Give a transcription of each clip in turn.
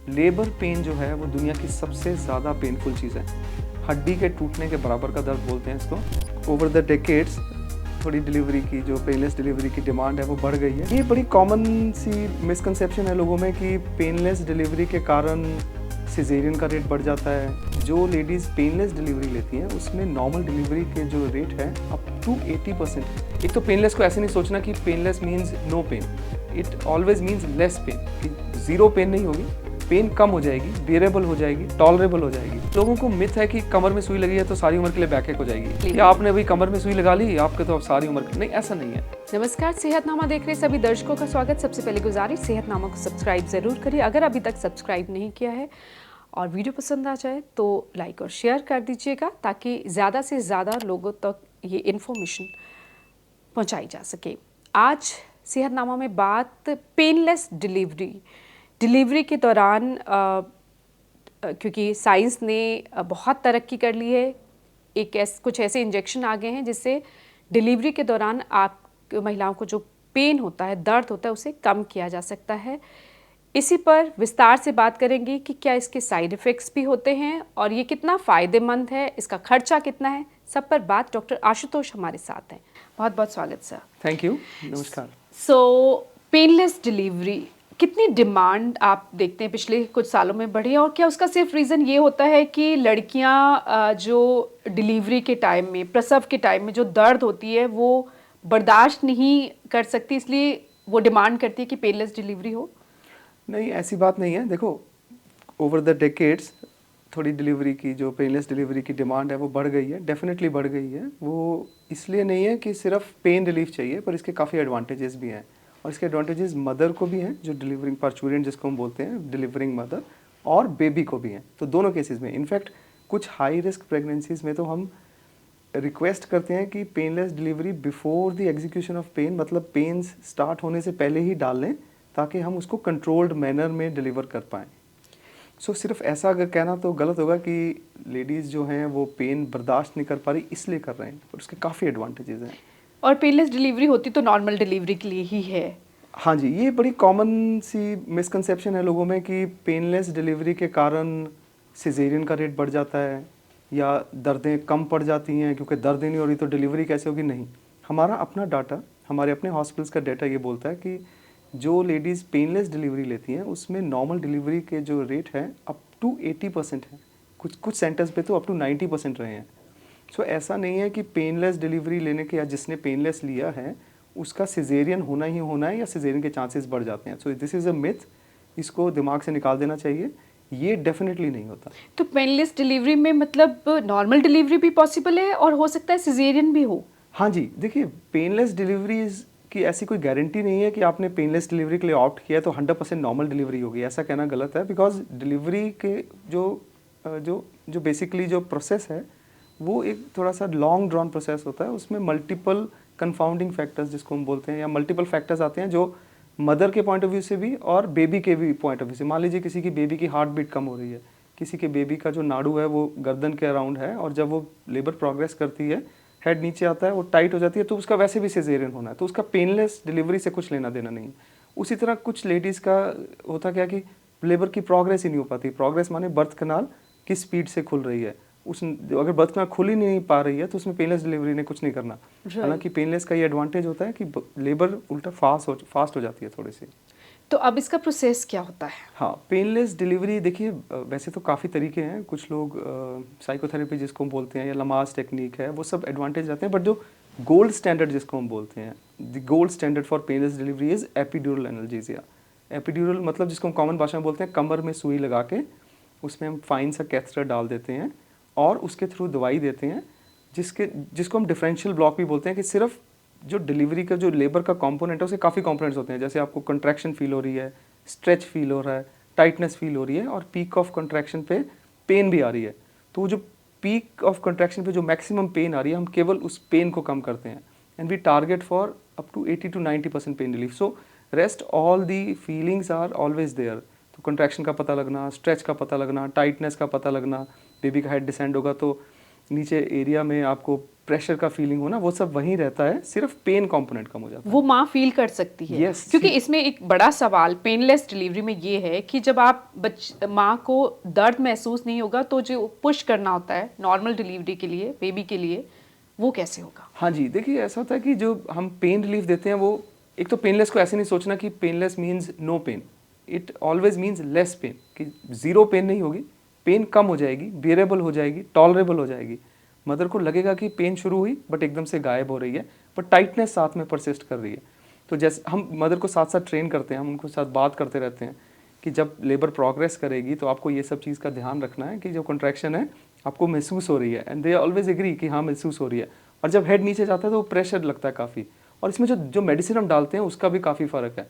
Labour pain जो है वो दुनिया की सबसे ज़्यादा पेनफुल चीज़ है। हड्डी के टूटने के बराबर का दर्द बोलते हैं इसको। ओवर द डेकेड्स थोड़ी डिलीवरी की जो पेनलेस डिलीवरी की डिमांड है वो बढ़ गई है। ये बड़ी कॉमन सी मिसकंसेप्शन है लोगों में कि पेनलेस डिलीवरी के कारण सिजेरियन का रेट बढ़ जाता है। जो लेडीज़ पेनलेस डिलीवरी लेती हैं उसमें नॉर्मल डिलीवरी के जो रेट है अप टू 80%। एक तो पेनलेस को ऐसे नहीं सोचना कि painless means no pain, it always means less pain, कि ज़ीरो पेन नहीं होगी, पेन कम हो जाएगी, बेरेबल हो जाएगी, टॉलरेबल हो जाएगी। लोगों को मिथ है कि कमर में सुई लगी है तो सारी उम्र के लिए बैकएक हो जाएगी, कि आपने अभी कमर में सुई लगा ली आपके तो अब सारी उम्र नहीं, ऐसा नहीं है। नमस्कार, सेहतनामा देख रहे सभी दर्शकों का स्वागत। सबसे पहले गुजारिश, सेहतनामा को सब्सक्राइब जरूर करिए अगर अभी तक सब्सक्राइब नहीं किया है, और वीडियो पसंद आ जाए तो लाइक और शेयर कर दीजिएगा ताकि ज़्यादा से ज़्यादा लोगों तक ये इन्फॉर्मेशन पहुंचाई जा सके। आज सेहतनामा में बात पेनलेस डिलीवरी के दौरान क्योंकि साइंस ने बहुत तरक्की कर ली है, कुछ ऐसे इंजेक्शन आ गए हैं जिससे डिलीवरी के दौरान आप महिलाओं को जो पेन होता है, दर्द होता है, उसे कम किया जा सकता है। इसी पर विस्तार से बात करेंगे कि क्या इसके साइड इफ़ेक्ट्स भी होते हैं और ये कितना फ़ायदेमंद है, इसका खर्चा कितना है, सब पर बात डॉक्टर आशुतोष हमारे साथ हैं। बहुत बहुत स्वागत सर। थैंक यू, नमस्कार। पेनलेस डिलीवरी कितनी डिमांड आप देखते हैं पिछले कुछ सालों में बढ़ी है, और क्या उसका सिर्फ रीज़न ये होता है कि लड़कियां जो डिलीवरी के टाइम में, प्रसव के टाइम में जो दर्द होती है वो बर्दाश्त नहीं कर सकती, इसलिए वो डिमांड करती है कि पेनलेस डिलीवरी हो? नहीं, ऐसी बात नहीं है। देखो, ओवर द डेकेड्स थोड़ी डिलीवरी की जो पेनलेस डिलीवरी की डिमांड है वो बढ़ गई है, डेफिनेटली बढ़ गई है। वो इसलिए नहीं है कि सिर्फ पेन रिलीफ चाहिए, पर इसके काफ़ी एडवांटेजेस भी हैं। और इसके एडवांटेजेस मदर को भी हैं, जो डिलीवरिंग पार्चुरेंट जिसको हम बोलते हैं, डिलीवरिंग मदर, और बेबी को भी हैं। तो दोनों केसेस में, इनफैक्ट कुछ हाई रिस्क प्रेगनेंसीज में तो हम रिक्वेस्ट करते हैं कि painless delivery before the execution of pain, मतलब पेन्स स्टार्ट होने से पहले ही डाल लें ताकि हम उसको कंट्रोल्ड मैनर में डिलीवर कर पाएँ। सिर्फ ऐसा अगर कहना तो गलत होगा कि लेडीज़ जो हैं वो पेन बर्दाश्त नहीं कर पा रही इसलिए कर रहे हैं, और उसके काफ़ी एडवांटेजेस हैं। और पेनलेस डिलीवरी होती तो नॉर्मल डिलीवरी के लिए ही है। हाँ जी, ये बड़ी कॉमन सी मिसकंसेप्शन है लोगों में कि पेनलेस डिलीवरी के कारण सिजेरियन का रेट बढ़ जाता है या दर्दें कम पड़ जाती हैं, क्योंकि दर्द ही नहीं हो रही तो डिलीवरी कैसे होगी। नहीं, हमारा अपना डाटा, हमारे अपने हॉस्पिटल्स का डाटा ये बोलता है कि जो लेडीज़ पेनलेस डिलीवरी लेती हैं उसमें नॉर्मल डिलीवरी के जो रेट है अप टू 80% है, कुछ सेंटर्स पे तो अप टू 90% रहे हैं। ऐसा नहीं है कि पेनलेस डिलीवरी लेने के या जिसने पेनलेस लिया है उसका सिजेरियन होना ही होना है या सिजेरियन के चांसेस बढ़ जाते हैं। दिस इज़ अ मिथ, इसको दिमाग से निकाल देना चाहिए, ये डेफिनेटली नहीं होता। तो पेनलेस डिलीवरी में मतलब नॉर्मल डिलीवरी भी पॉसिबल है और हो सकता है सिजेरियन भी हो? हाँ जी, देखिए, पेनलेस डिलीवरीज की ऐसी कोई गारंटी नहीं है कि आपने पेनलेस डिलीवरी के लिए ऑप्ट किया तो 100% नॉर्मल डिलीवरी होगी, ऐसा कहना गलत है। बिकॉज डिलीवरी के जो बेसिकली जो प्रोसेस है वो एक थोड़ा सा लॉन्ग ड्रॉन प्रोसेस होता है। उसमें मल्टीपल कंफाउंडिंग फैक्टर्स जिसको हम बोलते हैं, या मल्टीपल फैक्टर्स आते हैं जो मदर के पॉइंट ऑफ व्यू से भी और बेबी के भी पॉइंट ऑफ व्यू से। मान लीजिए किसी की बेबी की हार्ट बीट कम हो रही है, किसी के बेबी का जो नाड़ू है वो गर्दन के अराउंड है, और जब वो लेबर प्रोग्रेस करती है, हेड नीचे आता है, वो टाइट हो जाती है, तो उसका वैसे भी सिजेरियन होना है, तो उसका पेनलेस डिलीवरी से कुछ लेना देना नहीं है। उसी तरह कुछ लेडीज़ का होता क्या कि लेबर की प्रोग्रेस ही नहीं हो पाती। प्रोग्रेस माने बर्थ कनाल किस स्पीड से खुल रही है, अगर बर्थ कनाल खुल ही नहीं पा रही है तो उसमें पेनलेस डिलीवरी ने कुछ नहीं करना। हालांकि पेनलेस का ये एडवांटेज होता है कि लेबर उल्टा फास्ट हो जाती है थोड़ी सी। तो अब इसका प्रोसेस क्या होता है? हाँ, पेनलेस डिलीवरी देखिए, वैसे तो काफ़ी तरीके हैं। कुछ लोग साइकोथेरेपी जिसको हम बोलते हैं या लमास टेक्निक है, वो सब एडवांटेज आते हैं, बट जो गोल्ड स्टैंडर्ड जिसको हम बोलते हैं, the gold standard for painless delivery is epidural analgesia. Epidural मतलब जिसको हम कॉमन भाषा में बोलते हैं कमर में सुई लगा के उसमें हम फाइन सा कैथेटर डाल देते हैं और उसके थ्रू दवाई देते हैं, जिसको हम डिफरेंशियल ब्लॉक भी बोलते हैं। कि सिर्फ जो डिलीवरी का जो लेबर का कंपोनेंट है उसके काफ़ी कंपोनेंट्स होते हैं, जैसे आपको कंट्रैक्शन फील हो रही है, स्ट्रेच फील हो रहा है, टाइटनेस फील हो रही है, और पीक ऑफ कंट्रैक्शन पे पेन भी आ रही है। तो वो जो पीक ऑफ कंट्रैक्शन पे जो मैक्सिमम पेन आ रही है, हम केवल उस पेन को कम करते हैं, and we target for up to 80 to 90% pain relief. Rest all the feelings are always there. तो कंट्रैक्शन का पता लगना, स्ट्रेच का पता लगना, टाइटनेस का पता लगना, बेबी का हेड डिसेंड होगा तो नीचे एरिया में आपको प्रेशर का फीलिंग होना, वो सब वहीं रहता है, सिर्फ पेन कंपोनेंट कम हो जाता है। वो माँ फील कर सकती है। Yes, क्योंकि she- इसमें एक बड़ा सवाल पेनलेस डिलीवरी में ये है कि जब आप माँ को दर्द महसूस नहीं होगा तो जो पुश करना होता है नॉर्मल डिलीवरी के लिए, बेबी के लिए, वो कैसे होगा? हाँ जी, देखिए ऐसा होता है कि जो हम पेन रिलीफ देते हैं वो, एक तो पेनलेस को ऐसे नहीं सोचना कि painless means no pain, it always means less pain, कि ज़ीरो पेन नहीं होगी, पेन कम हो जाएगी, बियरेबल हो जाएगी, टॉलरेबल हो जाएगी। मदर को लगेगा कि पेन शुरू हुई बट एकदम से गायब हो रही है, पर टाइटनेस साथ में परसिस्ट कर रही है। तो जैसे हम मदर को साथ साथ ट्रेन करते हैं, हम उनको साथ बात करते रहते हैं कि जब लेबर प्रोग्रेस करेगी तो आपको ये सब चीज़ का ध्यान रखना है कि जो कंट्रैक्शन है आपको महसूस हो रही है, एंड दे ऑलवेज एग्री कि हाँ महसूस हो रही है। और जब हेड नीचे जाता है तो वो प्रेशर लगता है काफ़ी, और इसमें जो जो मेडिसिन हम डालते हैं उसका भी काफ़ी फ़र्क है।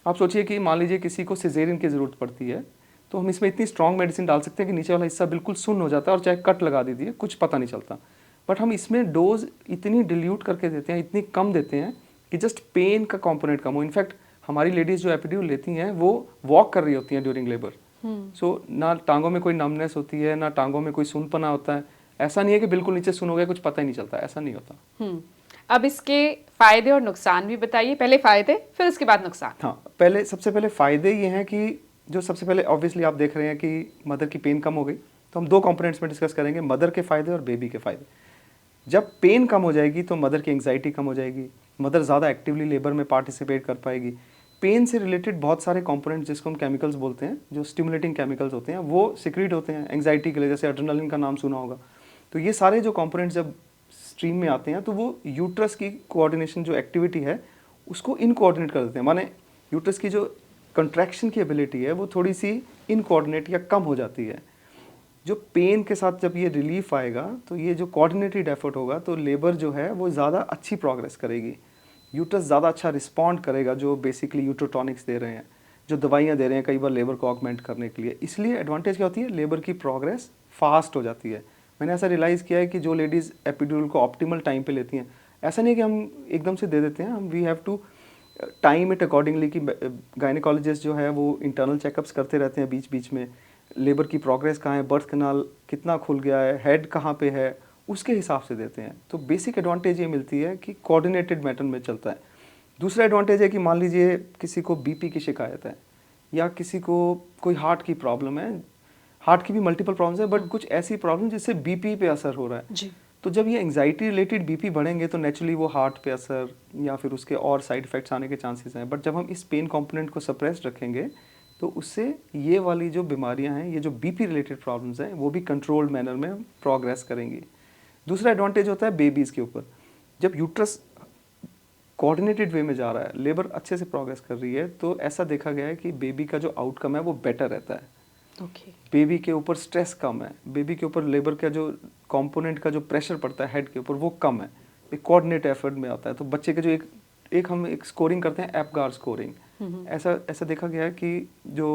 आप सोचिए कि मान लीजिए किसी को सिजेरियन की ज़रूरत पड़ती है, तो हम इसमें इतनी स्ट्रॉन्ग मेडिसिन डाल सकते हैं कि नीचे वाला हिस्सा बिल्कुल सुन्न हो जाता है, और चाहे कट लगा दीजिए कुछ पता नहीं चलता। बट हम इसमें डोज इतनी डिल्यूट करके देते हैं, इतनी कम देते हैं कि जस्ट पेन का कंपोनेंट कम हो। इनफैक्ट हमारी लेडीज़ जो एपिड्यूल लेती हैं वो वॉक कर रही होती हैं ड्यूरिंग लेबर, सो ना टांगों में कोई नमनेस होती है, ना टांगों में कोई सुनपना होता है। ऐसा नहीं है कि बिल्कुल नीचे सुन हो गया कुछ पता ही नहीं चलता, ऐसा नहीं होता। अब इसके फायदे और नुकसान भी बताइए। पहले फायदे, फिर उसके बाद नुकसान। हाँ, सबसे पहले फ़ायदे ये हैं कि जो सबसे पहले ऑब्वियसली आप देख रहे हैं कि मदर की पेन कम हो गई, तो हम दो कंपोनेंट्स में डिस्कस करेंगे, मदर के फ़ायदे और बेबी के फ़ायदे। जब पेन कम हो जाएगी तो मदर की एंग्जाइटी कम हो जाएगी, मदर ज़्यादा एक्टिवली लेबर में पार्टिसिपेट कर पाएगी। पेन से रिलेटेड बहुत सारे कंपोनेंट्स जिसको हम केमिकल्स बोलते हैं, जो स्टिमुलेटिंग केमिकल्स होते हैं, वो सिक्रीट होते हैं एंग्जाइटी के लिए, जैसे एड्रेनालिन का नाम सुना होगा। तो ये सारे जो कंपोनेंट्स जब स्ट्रीम में आते हैं तो वो यूट्रस की कोऑर्डिनेशन जो एक्टिविटी है उसको इनकोऑर्डिनेट कर देते हैं, माने यूट्रस की जो कंट्रैक्शन की एबिलिटी है वो थोड़ी सी इनकोऑर्डिनेट या कम हो जाती है। जो पेन के साथ जब ये रिलीफ आएगा तो ये जो कोऑर्डिनेटेड एफर्ट होगा तो लेबर जो है वो ज़्यादा अच्छी प्रोग्रेस करेगी, यूट्रस ज़्यादा अच्छा रिस्पॉन्ड करेगा जो बेसिकली यूट्रोटॉनिक्स दे रहे हैं, जो दवाइयाँ दे रहे हैं कई बार लेबर को ऑगमेंट करने के लिए। इसलिए एडवांटेज क्या होती है, लेबर की प्रोग्रेस फास्ट हो जाती है। मैंने ऐसा रियलाइज़ किया है कि जो लेडीज़ एपिड्यूरल को ऑप्टिमल टाइम पे लेती हैं, ऐसा नहीं है कि हम एकदम से दे देते हैं, हम we have to time it accordingly कि गायनेकोलॉजिस्ट जो है वो इंटरनल चेकअप्स करते रहते हैं बीच बीच में, लेबर की प्रोग्रेस कहाँ है, बर्थ कैनाल कितना खुल गया है, हेड कहाँ पे है, उसके हिसाब से देते हैं। तो बेसिक एडवांटेज ये मिलती है कि कोऑर्डिनेटेड मैटर में चलता है। दूसरा एडवांटेज है कि मान लीजिए किसी को बीपी की शिकायत है या किसी को कोई हार्ट की प्रॉब्लम है, हार्ट की भी मल्टीपल प्रॉब्लम्स है बट कुछ ऐसी प्रॉब्लम जिससे बीपी पे असर हो रहा है जी। तो जब ये एंग्जाइटी रिलेटेड बीपी बढ़ेंगे तो नेचुरली वो हार्ट पे असर या फिर उसके और साइड इफेक्ट्स आने के चांसेस हैं। बट जब हम इस पेन कंपोनेंट को सप्रेस रखेंगे तो उससे ये वाली जो बीमारियां हैं, ये जो बीपी रिलेटेड प्रॉब्लम्स हैं, वो भी कंट्रोल्ड मैनर में प्रोग्रेस करेंगी। दूसरा एडवांटेज होता है बेबीज़ के ऊपर। जब यूट्रस कोऑर्डिनेटेड वे में जा रहा है, लेबर अच्छे से प्रोग्रेस कर रही है, तो ऐसा देखा गया है कि बेबी का जो आउटकम है वो बेटर रहता है। ओके। बेबी के ऊपर स्ट्रेस कम है, बेबी के ऊपर लेबर का जो कंपोनेंट का जो प्रेशर पड़ता है हेड के ऊपर वो कम है, एक कोऑर्डिनेट एफर्ट में आता है। तो बच्चे के जो हम एक स्कोरिंग करते हैं एपगार स्कोरिंग, ऐसा देखा गया है कि जो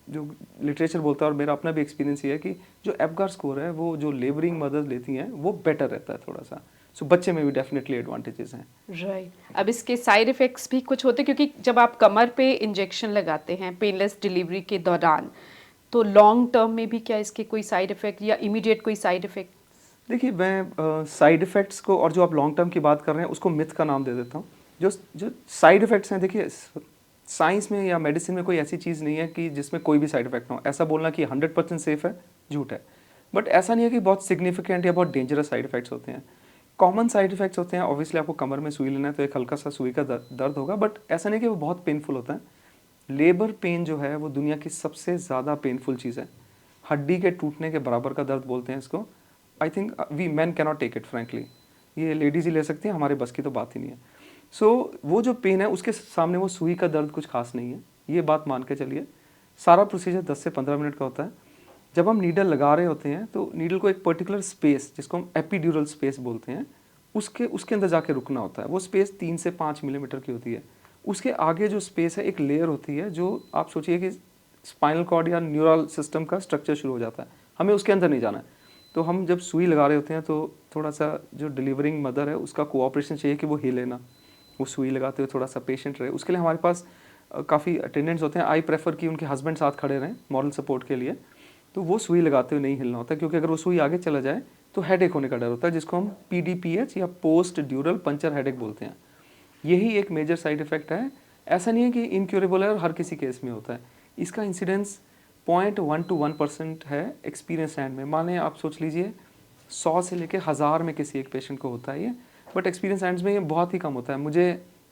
लिटरेचर बोलता है और मेरा अपना भी एक्सपीरियंस ये है कि जो एपगार स्कोर है वो जो लेबरिंग मदर्स लेती हैं वो बेटर रहता है थोड़ा सा। सो बच्चे में भी डेफिनेटली एडवांटेजेस हैं। राइट। अब इसके साइड इफ़ेक्ट्स भी कुछ होते हैं क्योंकि जब आप कमर पे इंजेक्शन लगाते हैं पेनलेस डिलीवरी के दौरान, तो लॉन्ग टर्म में भी क्या इसके कोई साइड इफ़ेक्ट या इमीडिएट कोई साइड इफ़ेक्ट? देखिए मैं साइड इफ़ेक्ट्स को और जो आप लॉन्ग टर्म की बात कर रहे हैं उसको मिथ का नाम दे देता हूँ। जो साइड इफ़ेक्ट्स हैं, देखिए साइंस में या मेडिसिन में कोई ऐसी चीज़ नहीं है कि जिसमें कोई भी साइड इफेक्ट ना हो। ऐसा बोलना कि 100% सेफ है झूठ है, बट ऐसा नहीं है कि बहुत सिग्निफिकेंट या बहुत डेंजरस साइड इफेक्ट्स होते हैं। कॉमन साइड इफेक्ट्स होते हैं, ऑब्वियसली आपको कमर में सुई लेना है तो एक हल्का सा सुई का दर्द होगा, बट ऐसा नहीं कि वो बहुत पेनफुल होता है। लेबर पेन जो है वो दुनिया की सबसे ज़्यादा पेनफुल चीज़ है, हड्डी के टूटने के बराबर का दर्द बोलते हैं इसको। I think we man cannot take it frankly, ये लेडीज़ ही ले सकती हैं, हमारे बस की तो बात ही नहीं है। सो वो जो पेन है उसके सामने वो सुई का दर्द कुछ खास नहीं है, ये बात मान के चलिए। सारा प्रोसीजर 10 से 15 मिनट का होता है। जब हम नीडल लगा रहे होते हैं तो नीडल को एक पर्टिकुलर स्पेस जिसको हम एपिड्यूरल स्पेस बोलते हैं उसके अंदर जाके रुकना होता है। वो स्पेस 3 से 5 मिलीमीटर की होती है। उसके आगे जो स्पेस है एक लेयर होती है जो आप सोचिए कि स्पाइनल कॉर्ड या न्यूरल सिस्टम का स्ट्रक्चर शुरू हो जाता है, हमें उसके अंदर नहीं जाना है। तो हम जब सुई लगा रहे होते हैं तो थोड़ा सा जो डिलीवरिंग मदर है उसका कोऑपरेशन चाहिए कि वो हिले ना, वो सुई लगाते हुए थोड़ा सा पेशेंट रहे। उसके लिए हमारे पास काफ़ी अटेंडेंट्स होते हैं। आई प्रेफर कि उनके हस्बैंड साथ खड़े रहें मॉरल सपोर्ट के लिए, तो वो सुई लगाते हुए नहीं हिलना होता, क्योंकि अगर वो सुई आगे चला जाए तो हेडेक होने का डर होता है, जिसको हम PDPH या पोस्ट ड्यूरल पंचर हेडेक बोलते हैं। यही एक मेजर साइड इफेक्ट है। ऐसा नहीं है कि इनक्यूरेबल है और हर किसी केस में होता है। इसका इंसिडेंस 0.1 to 1% है एक्सपीरियंस हैंड में। माने आप सोच लीजिए 100 से लेके 1000 में किसी एक पेशेंट को होता है ये, बट एक्सपीरियंस हैंड्स में ये बहुत ही कम होता है। मुझे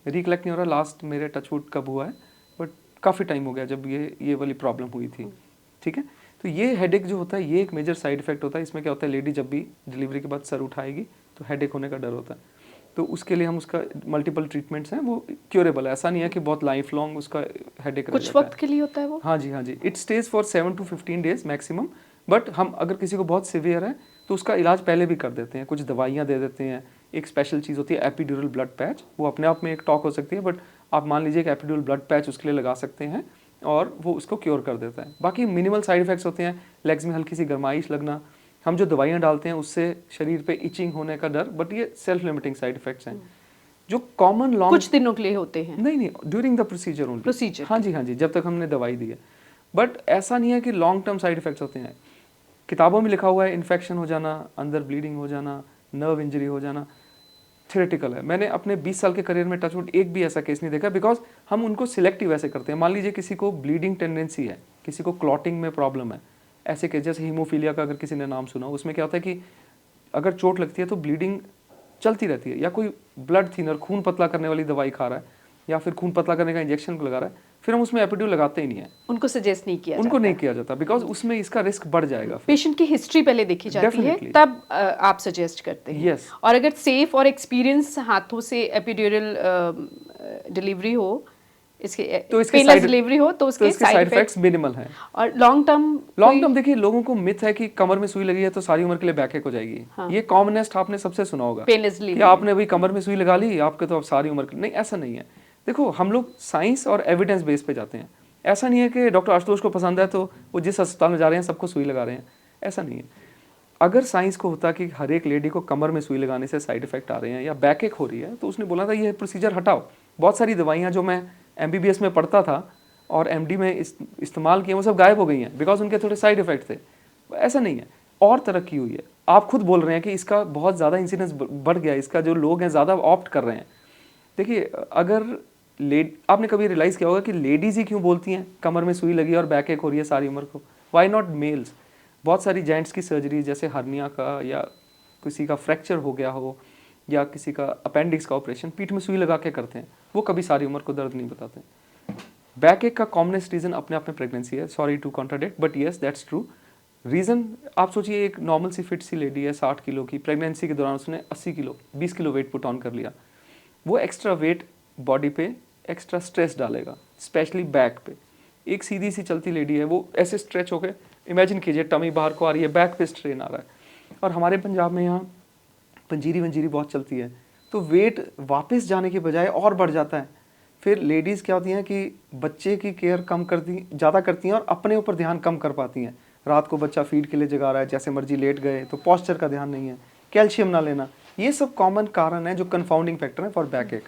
रिकलेक्ट नहीं हो रहा लास्ट मेरे टचवुड कब हुआ है, बट काफ़ी टाइम हो गया जब ये वाली प्रॉब्लम हुई थी। ठीक है, तो ये हेडेक जो होता है ये एक मेजर साइड इफेक्ट होता है। इसमें क्या होता है, लेडी जब भी डिलीवरी के बाद सर उठाएगी तो हेडेक होने का डर होता है। तो उसके लिए हम उसका मल्टीपल ट्रीटमेंट्स हैं, वो क्योरेबल है। ऐसा नहीं है कि बहुत लाइफ लॉन्ग उसका हेडेक कुछ वक्त के लिए होता है वो? हाँ जी, it stays for 7 to 15 days maximum. But हम अगर किसी को बहुत सीवियर है तो उसका इलाज पहले भी कर देते हैं, कुछ दवाइयाँ दे देते हैं। एक स्पेशल चीज़ होती है एपिड्यूरल ब्लड पैच, वो अपने आप में एक टॉक हो सकती है, बट आप मान लीजिए कि एपिड्यूरल ब्लड पैच उसके लिए लगा सकते हैं और वो उसको क्योर कर देता है। बाकी मिनिमल साइड इफेक्ट्स होते हैं, लेग्स में हल्की सी गर्माइश लगना, हम जो दवाइयाँ डालते हैं उससे शरीर पे इचिंग होने का डर, बट ये सेल्फ लिमिटिंग साइड इफेक्ट्स हैं जो कॉमन लॉन्ग कुछ दिनों के लिए होते हैं। नहीं, during the procedure only. Procedure, हाँ जी, जब तक हमने दवाई दी है। बट ऐसा नहीं है कि लॉन्ग टर्म साइड इफेक्ट्स होते हैं। किताबों में लिखा हुआ है इन्फेक्शन हो जाना, अंदर ब्लीडिंग हो जाना, नर्व इंजरी हो जाना, थियोरेटिकल है। मैंने अपने 20 साल के करियर में टचवुड एक भी ऐसा केस नहीं देखा, बिकॉज हम उनको सिलेक्टिव ऐसे करते हैं। मान लीजिए किसी को ब्लीडिंग टेंडेंसी है, किसी को क्लॉटिंग में प्रॉब्लम है, ऐसे केस जैसे हीमोफीलिया का अगर किसी ने नाम सुना, उसमें क्या होता है कि अगर चोट लगती है तो ब्लीडिंग चलती रहती है, या कोई ब्लड थिनर खून पतला करने वाली दवाई खा रहा है या फिर खून पतला करने का इंजेक्शन लगा रहा है, फिर हम उसमें एपिड्यूल लगाते ही नहीं है। उनको सजेस्ट नहीं किया उनको नहीं किया जाता, बिकॉज उसमें इसका रिस्क बढ़ जाएगा। पेशेंट की हिस्ट्री पहले देखी जाती है, Definitely. तब आप सजेस्ट करते हैं। Yes. और अगर सेफ और एक्सपीरियंस हाथों से एपिड्यूरल डिलीवरी हो, इसके पेनलेस डिलीवरी हो, तो उसके साइड इफेक्ट्स मिनिमल हैं। और लॉन्ग टर्म देखिए, लोगों को मिथ है कि कमर में सुई लगी है तो सारी उम्र के लिए बैकएक हो जाएगी। हाँ। ये कॉमनेस्ट आपने सबसे सुना होगा पेनलेस कि डिलीवरी, आपने अभी कमर में सुई लगा ली, आपके तो अब सारी उम्र के नहीं, ऐसा नहीं है। देखो, हम लोग साइंस और एविडेंस बेस पे जाते हैं। ऐसा नहीं है कि डॉक्टर आशुतोष को पसंद है तो वो जिस अस्पताल में जा रहे हैं सबको सुई लगा रहे हैं, ऐसा नहीं है। अगर साइंस को होता कि हर एक लेडी को कमर में सुई लगाने से साइड इफेक्ट आ रहे हैं या बैकएक हो रही है, तो उसने बोला था ये प्रोसीजर हटाओ। बहुत सारी दवाइयाँ जो मैं MBBS में पढ़ता था और MD में इस्तेमाल किए, वो सब गायब हो गई हैं, बिकॉज उनके थोड़े साइड इफेक्ट थे। ऐसा नहीं है, और तरक्की हुई है। आप खुद बोल रहे हैं कि इसका बहुत ज़्यादा इंसिडेंस बढ़ गया, इसका जो लोग हैं ज़्यादा ऑप्ट कर रहे हैं। देखिए, अगर आपने कभी रियलाइज़ किया होगा कि लेडीज़ ही क्यों बोलती हैं कमर में सुई लगी और बैकएक हो रही है सारी उम्र को, वाई नॉट मेल्स? बहुत सारी जेंट्स की सर्जरी, जैसे हर्निया का या किसी का फ्रैक्चर हो गया हो या किसी का अपेंडिक्स का ऑपरेशन, पीठ में सुई लगा के करते हैं, वो कभी सारी उम्र को दर्द नहीं बताते। बैकएक का कॉमनेस्ट रीज़न अपने आप में प्रेगनेंसी है। Sorry to contradict, but yes that's true reason. आप सोचिए, एक नॉर्मल सी फिट सी लेडी है 60 किलो की, प्रेगनेंसी के दौरान उसने 80 kilo 20 kilo weight put on कर लिया। वो एक्स्ट्रा वेट बॉडी पे एक्स्ट्रा स्ट्रेस डालेगा, स्पेशली बैक पे। एक सीधी सी चलती लेडी है, वो ऐसे स्ट्रेच हो गए, इमेजिन कीजिए टमी बाहर को आ रही है, बैक पे स्ट्रेन आ रहा है। और हमारे पंजाब में यहाँ पंजीरी वंजीरी बहुत चलती है, तो वेट वापस जाने के बजाय और बढ़ जाता है। फिर लेडीज़ क्या होती हैं कि बच्चे की केयर ज़्यादा करती हैं और अपने ऊपर ध्यान कम कर पाती हैं। रात को बच्चा फीड के लिए जगा रहा है, जैसे मर्जी लेट गए, तो पॉस्चर का ध्यान नहीं है, कैल्शियम ना लेना, ये सब कॉमन कारण है जो कंफाउंडिंग फैक्टर है फॉर बैकएक।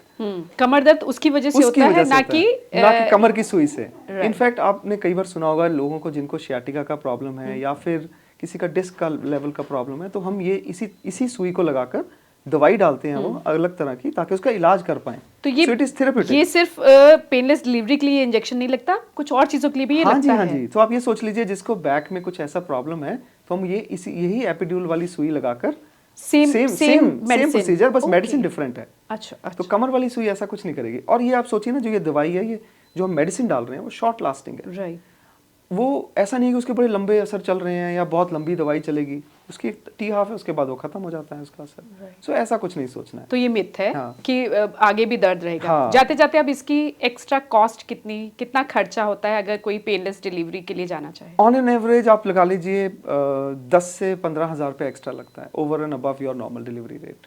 कमर दर्द उसकी वजह से होता है, ना कि कमर की सुई से। इनफैक्ट आपने कई बार सुना होगा लोगों को जिनको शियाटिका का प्रॉब्लम है या फिर किसी का डिस्क का लेवल का प्रॉब्लम है, तो हम ये इसी सुई को लगाकर दवाई डालते हैं वो अलग तरह की, ताकि उसका इलाज कर पाएं। तो ये ये सिर्फ पेनलेस डिलीवरी के लिए इंजेक्शन नहीं लगता, कुछ और चीजों के लिए भी ये लगता है। हाँ जी, तो आप ये सोच लीजिए जिसको बैक में कुछ ऐसा प्रॉब्लम है, तो हम यही एपिड्यूल वाली सुई लगाकर सेम प्रोसीजर, बस मेडिसिन डिफरेंट है। अच्छा। तो कमर वाली सुई ऐसा कुछ नहीं करेगी। और ये आप सोचिए ना, जो ये दवाई है, ये जो हम मेडिसिन डाल रहे हैं वो शॉर्ट लास्टिंग है। राइट। वो ऐसा नहीं है कि उसके बड़े लंबे असर चल रहे हैं या बहुत लंबी दवाई चलेगी, उसकी T1/2 है, उसके बाद वो खत्म हो जाता है उसका असर। सो ऐसा कुछ नहीं सोचना है। तो ये मिथ है हाँ। कि आगे भी दर्द रहेगा। हाँ। जाते जाते अब इसकी एक्स्ट्रा कॉस्ट कितना खर्चा होता है अगर कोई पेनलेस डिलीवरी के लिए जाना चाहे? ऑन एन एवरेज आप लगा लीजिए 10 से 15 हज़ार रुपये एक्स्ट्रा लगता है, over and above your normal delivery rate.